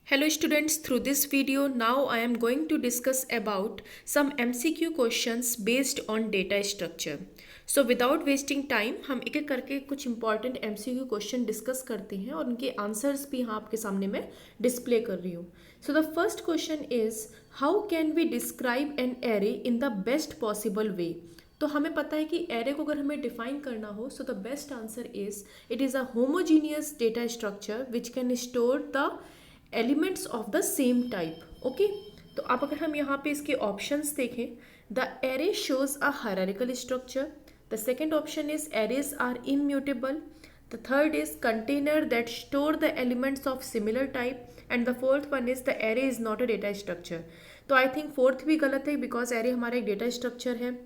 Hello students, through this video now I am going to discuss about some MCQ questions based on data structure. So without wasting time हम एक एक करके कुछ important MCQ question discuss करते हैं और उनके answers भी यहाँ आपके सामने मैं display कर रही हूँ. So the first question is how can we describe an array in the best possible way? तो हमें पता है कि एरे को अगर हमें डिफाइन करना हो so the best answer is it is a homogeneous data structure which can store the elements of the same type. Okay, तो अब अगर हम यहाँ पे इसके ऑप्शंस देखें, the array shows a hierarchical structure. The second option is arrays are immutable. The third is container that store the elements of similar type. And the fourth one is the array is not a data structure. तो I think fourth भी गलत है because array हमारा एक data structure है.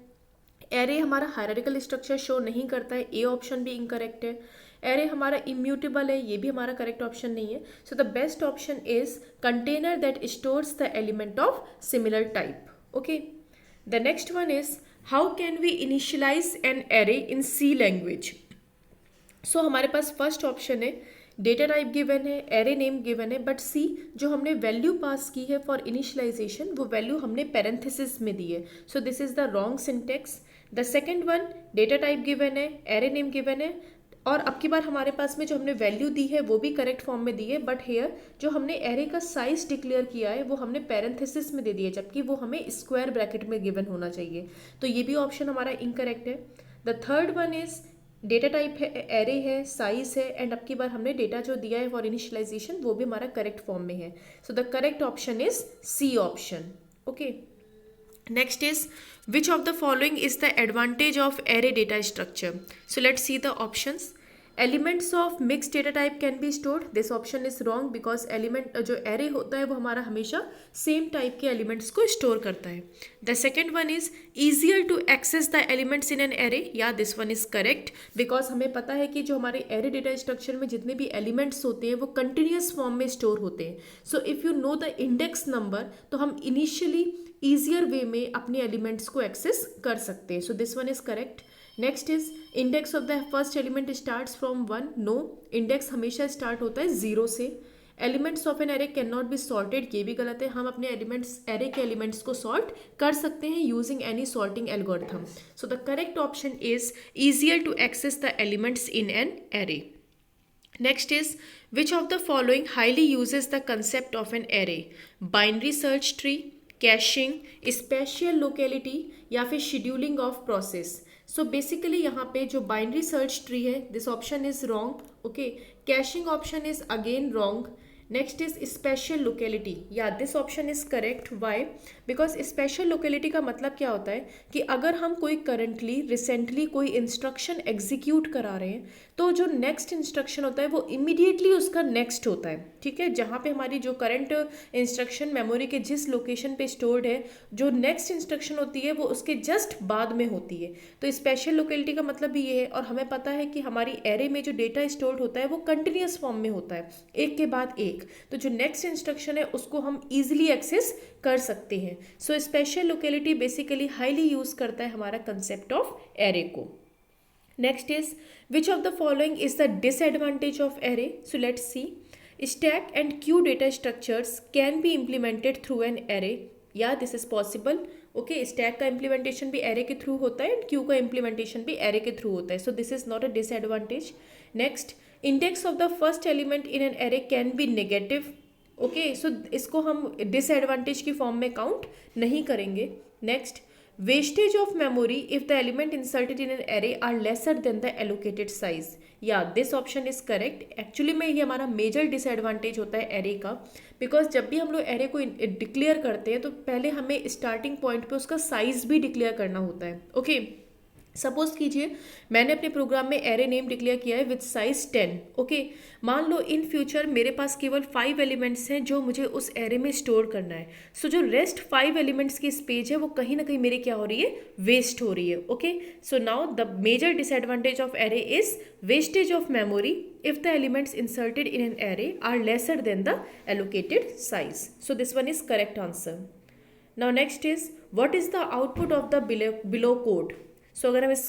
Array हमारा hierarchical structure show नहीं करता है, ए ऑप्शन भी इनकरेक्ट है. एरे हमारा इम्यूटेबल है, ये भी हमारा करेक्ट ऑप्शन नहीं है. So the best option is container that stores the element of similar type. Okay, the next one is how can we initialize an array in C language. So हमारे पास first option है data type given है, array name given है, but C जो हमने value pass की है for initialization वो वैल्यू हमने पैरेंथेसिस में दी है. So this is the wrong syntax. The second one data type given है, एरे नेम गिवन है, और अब की बार हमारे पास में जो हमने वैल्यू दी है वो भी करेक्ट फॉर्म में दी है, बट हेयर जो हमने एरे का साइज डिक्लेयर किया है वो हमने पैरेंथेसिस में दे दिया है, जबकि वो हमें स्क्वायर ब्रैकेट में गिवन होना चाहिए. तो ये भी ऑप्शन हमारा इनकरेक्ट है. The third one is data type है, एरे है, साइज है, एंड अब की बार हमने डेटा जो दिया है फॉर इनिशियलाइजेशन वो भी हमारा करेक्ट फॉर्म में है. So the correct option is C option. Okay, next is which of the following is the advantage of array data structure. So let's see the options. Elements of mixed data type can be stored. This option is wrong because element जो array होता है वो हमारा हमेशा same type के elements को store करता है. The second one is easier to access the elements in an array. Yeah, this one is correct because हमें पता है कि जो हमारे array data structure में जितने भी elements होते हैं वो continuous form में store होते हैं. So if you know the index number तो हम initially ईजियर वे में अपने एलिमेंट्स को एक्सेस कर सकते हैं. So this one is correct. Next is index of the first element starts from 1. No, index हमेशा स्टार्ट होता है 0 से. Elements of an array can not be sorted, ये भी गलत है. हम अपने एलिमेंट्स एरे के एलिमेंट्स को सॉर्ट कर सकते हैं using any sorting algorithm. So the correct option is easier to access the elements in an array. Next is which of the following highly uses the concept of an array? Binary search tree, caching, spatial locality या फिर scheduling of process. So basically यहाँ पे जो binary search tree है this option is wrong. Okay, caching option is again wrong. Next is special locality. Yeah this option is correct. Why? Because special locality का मतलब क्या होता है कि अगर हम कोई करंटली रिसेंटली कोई इंस्ट्रक्शन एग्जीक्यूट करा रहे हैं तो जो नेक्स्ट इंस्ट्रक्शन होता है वो इमीडिएटली उसका नेक्स्ट होता है. ठीक है, जहाँ पे हमारी जो करंट इंस्ट्रक्शन मेमोरी के जिस लोकेशन पे स्टोर्ड है जो नेक्स्ट इंस्ट्रक्शन होती है वो उसके जस्ट बाद में होती है. तो स्पेशल लोकेलिटी का मतलब भी ये है. और हमें पता है कि हमारी एरे में जो डेटा स्टोर्ड होता है वो कंटिन्यूस फॉर्म में होता है, एक के बाद एक. तो जो नेक्स्ट इंस्ट्रक्शन है उसको हम इजीली एक्सेस कर सकते हैं. So special locality basically highly use करता है हमारा कंसेप्ट ऑफ एरे को. Next is which of the following is the disadvantage of array. So let's see. Stack and queue data structures can be implemented through an array. Yeah this is possible. Okay, stack का implementation भी array के through होता है and queue का implementation भी array के through होता है. So this is not a disadvantage. Next, index of the first element in an array can be negative. Okay, so इसको हम डिसएडवांटेज की फॉर्म में काउंट नहीं करेंगे. Next, wastage of memory if the element inserted in an array are lesser than the allocated size. या this option is correct. Actually में ये हमारा मेजर डिसएडवांटेज होता है एरे का, बिकॉज जब भी हम लोग एरे को डिक्लेयर करते हैं तो पहले हमें स्टार्टिंग पॉइंट पे उसका साइज भी डिक्लेयर करना होता है. ओके, सपोज कीजिए मैंने अपने प्रोग्राम में एरे नेम डिक्लेयर किया है विद साइज 10. ओके, मान लो इन फ्यूचर मेरे पास केवल 5 एलिमेंट्स हैं जो मुझे उस एरे में स्टोर करना है. सो जो रेस्ट 5 एलिमेंट्स की स्पेस है वो कहीं ना कहीं मेरी क्या हो रही है, वेस्ट हो रही है. Okay, so now the major disadvantage of array is wastage of memory if the elements inserted in an array are lesser than the allocated size. So this one is correct answer. Now next is what is the output of the below code. सो अगर हम इस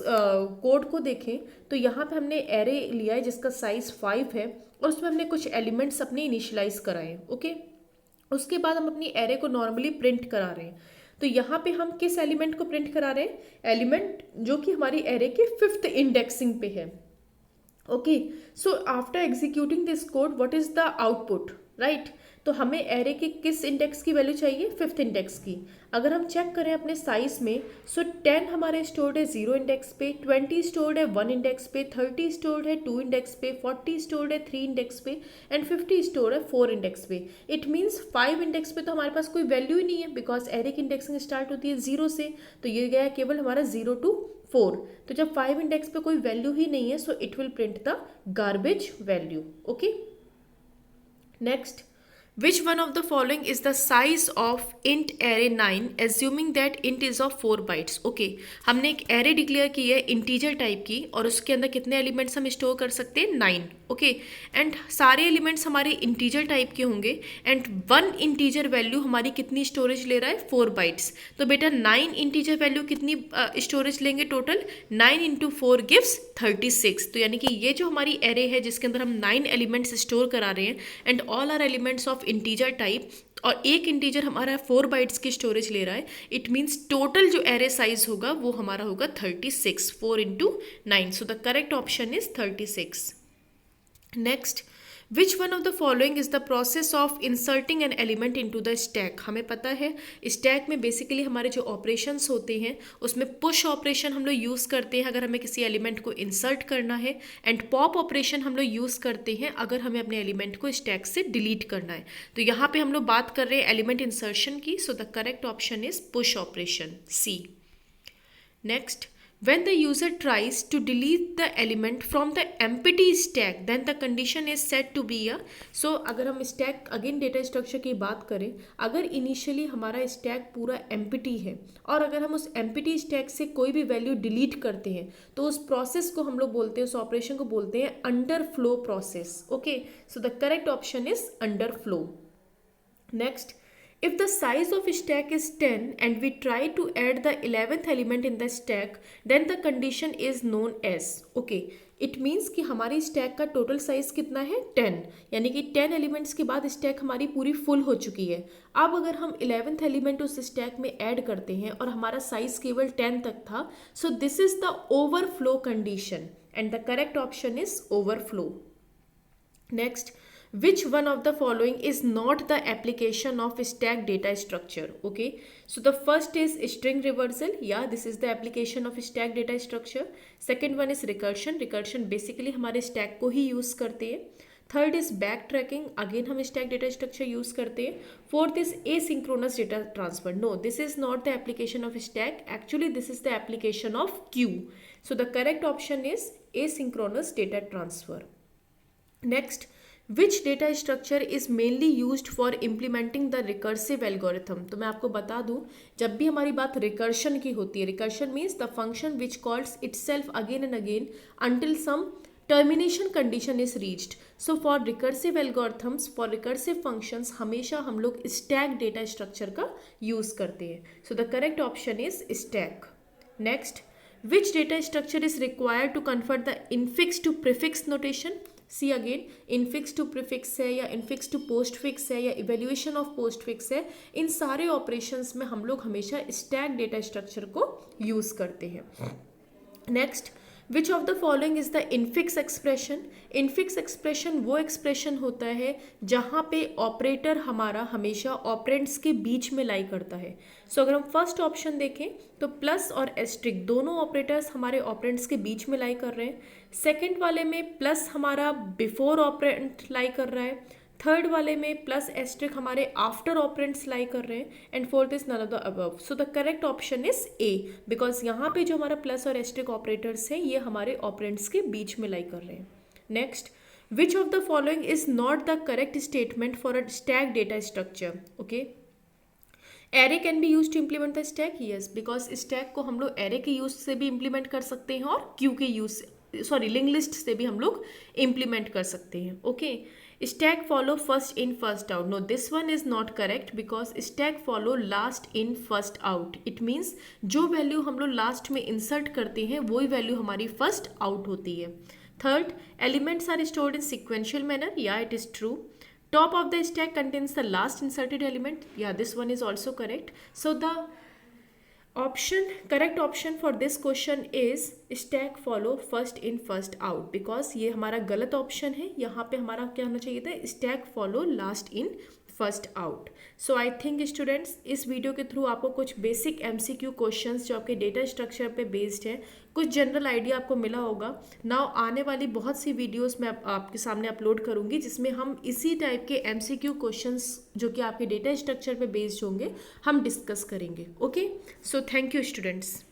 code को देखें तो यहाँ पे हमने array लिया है जिसका साइज 5 है और उसमें हमने कुछ एलिमेंट्स अपने इनिशियलाइज कराए. ओके, उसके बाद हम अपनी एरे को नॉर्मली प्रिंट करा रहे हैं। तो यहाँ पे हम किस एलिमेंट को प्रिंट करा रहे हैं? एलिमेंट जो कि हमारी एरे के 5th इंडेक्सिंग पे है। Okay, so after executing this code what is the output, right? तो हमें एरे के किस इंडेक्स की वैल्यू चाहिए? 5th इंडेक्स की। अगर हम चेक करें अपने साइज में, सो 10 हमारे स्टोर्ड है 0 इंडेक्स पे, 20 स्टोर्ड है 1 इंडेक्स पे, 30 स्टोर्ड है 2 इंडेक्स पे, 40 स्टोर्ड है 3 इंडेक्स पे एंड 50 स्टोर्ड है 4 इंडेक्स पे। इट मीन्स 5 इंडेक्स पे तो हमारे पास कोई वैल्यू ही नहीं है, बिकॉज एरे की इंडेक्सिंग स्टार्ट होती है 0 से। तो ये गया केवल हमारा 0 to 4। तो जब 5 इंडेक्स पे कोई वैल्यू ही नहीं है, so it will print the garbage value. Okay, next, which one of the following is the size of int array 9 assuming that int is of 4 bytes? Okay, हमने एक एरे डिक्लेयर की है integer type की और उसके अंदर कितने elements हम स्टोर कर सकते हैं? 9। ओके, एंड सारे एलिमेंट्स हमारे इंटीजर टाइप के होंगे एंड 1 इंटीजर वैल्यू हमारी कितनी स्टोरेज ले रहा है? 4 बाइट्स। तो बेटा 9 इंटीजर वैल्यू कितनी स्टोरेज लेंगे टोटल? 9 into 4 gives 36। तो यानी कि ये जो हमारी एरे है जिसके अंदर हम 9 एलिमेंट्स स्टोर करा रहे हैं and all are elements of integer type और एक इंटीजर हमारा 4 बाइट्स की स्टोरेज ले रहा है, इट मीन्स टोटल जो एरे साइज होगा वो हमारा होगा 36, 4 into 9। So the correct option is 36। Next, which one of the following is the process of inserting an element into the stack? हमें पता है स्टैक में बेसिकली हमारे जो ऑपरेशंस होते हैं उसमें पुश ऑपरेशन हम लोग यूज़ करते हैं अगर हमें किसी एलिमेंट को इंसर्ट करना है एंड पॉप ऑपरेशन हम लोग यूज़ करते हैं अगर हमें अपने एलिमेंट को स्टैक से डिलीट करना है। तो यहाँ पे हम लोग बात कर रहे हैं एलिमेंट इंसर्शन की। So the correct option is push operation, C. Next, when the user tries to delete the element from the empty stack then the condition is set to be a, so अगर हम stack again data structure की बात करें, अगर initially हमारा stack पूरा empty है और अगर हम उस एम्प्टी स्टैक से कोई भी वैल्यू डिलीट करते हैं तो उस प्रोसेस को हम लोग बोलते हैं, उस ऑपरेशन को बोलते हैं under flow process. Okay, so the correct option is under flow. Next, if the size of stack is 10 and we try to add the 11th element in the stack then the condition is known as, okay, it means कि हमारी stack का total size कितना है? 10, यानी कि 10 elements के बाद stack हमारी पूरी फुल हो चुकी है। अब अगर हम 11th एलिमेंट उस स्टैक में ऐड करते हैं और हमारा साइज केवल 10 तक था, सो this is the overflow condition and the correct option is overflow. Next, which one of the following is not the application of stack data structure? Okay, so the first is string reversal, yeah, this is the application of stack data structure. Second one is recursion basically हमारे stack को ही use करते हैं। Third is back tracking, again हम stack data structure use करते हैं। Fourth is asynchronous data transfer, no this is not the application of stack, actually this is the application of queue. So the correct option is asynchronous data transfer. Next, which data structure is mainly used for implementing the recursive algorithm? तो मैं आपको बता दूं, जब भी हमारी बात recursion की होती है, recursion means the function which calls itself again and again until some termination condition is reached. So for recursive algorithms, for recursive functions हमेशा हम लोग स्टैक डेटा स्ट्रक्चर का यूज करते हैं। So the correct option is stack. Next, which data structure is required to convert the infix to prefix notation? See again, infix to prefix है या infix to postfix है या evaluation of postfix है, इन सारे operations में हम लोग हमेशा स्टैक डेटा स्ट्रक्चर को यूज करते हैं। Next, which of the following is the infix expression? Infix expression वो एक्सप्रेशन होता है जहाँ पे ऑपरेटर हमारा हमेशा ऑपरेंड्स के बीच में लाई करता है। सो अगर हम फर्स्ट ऑप्शन देखें तो प्लस और एस्ट्रिक दोनों ऑपरेटर्स हमारे ऑपरेंड्स के बीच में लाई कर रहे हैं। सेकेंड वाले में प्लस हमारा बिफोर ऑपरेंट लाई कर रहा है। थर्ड वाले में प्लस एस्ट्रिक हमारे आफ्टर ऑपरेंट्स लाई कर रहे हैं and fourth is none of the above. So the correct option is A, because यहाँ पे जो हमारा प्लस और एस्ट्रिक ऑपरेटर्स हैं ये हमारे ऑपरेंट्स के बीच में लाई कर रहे हैं। Next, which of the following is not the correct statement for a stack data structure? Okay, array can be use to implement the stack, yes, because stack को हम लोग एरे के यूज से भी इम्प्लीमेंट कर सकते हैं और क्यू के यूज लिंक लिस्ट से भी हम लोग इम्प्लीमेंट कर सकते हैं। Okay, stack follow first in first out, no this one is not correct because stack follow last in first out. It means जो वैल्यू हम लोग लास्ट में इंसर्ट करते हैं वही वैल्यू हमारी फर्स्ट आउट होती है। Third, elements are stored in sequential manner, या it is true. Top of the stack contains the last inserted element. Yeah, this one is also correct. So the correct option for this question is stack follow first in first out, because ये हमारा गलत option है. यहाँ पे हमारा क्या होना चाहिए था, stack follow last in first out. So I think students, इस वीडियो के थ्रू आपको कुछ बेसिक एमसीक्यू क्वेश्चंस जो आपके डेटा स्ट्रक्चर पे बेस्ड है, कुछ जनरल आइडिया आपको मिला होगा. नाउ आने वाली बहुत सी वीडियोस मैं आपके सामने अपलोड करूंगी जिसमें हम इसी टाइप के एमसीक्यू क्वेश्चंस जो कि आपके डेटा स्ट्रक्चर पे बेस्ड होंगे हम डिस्कस करेंगे. Okay, so thank you students.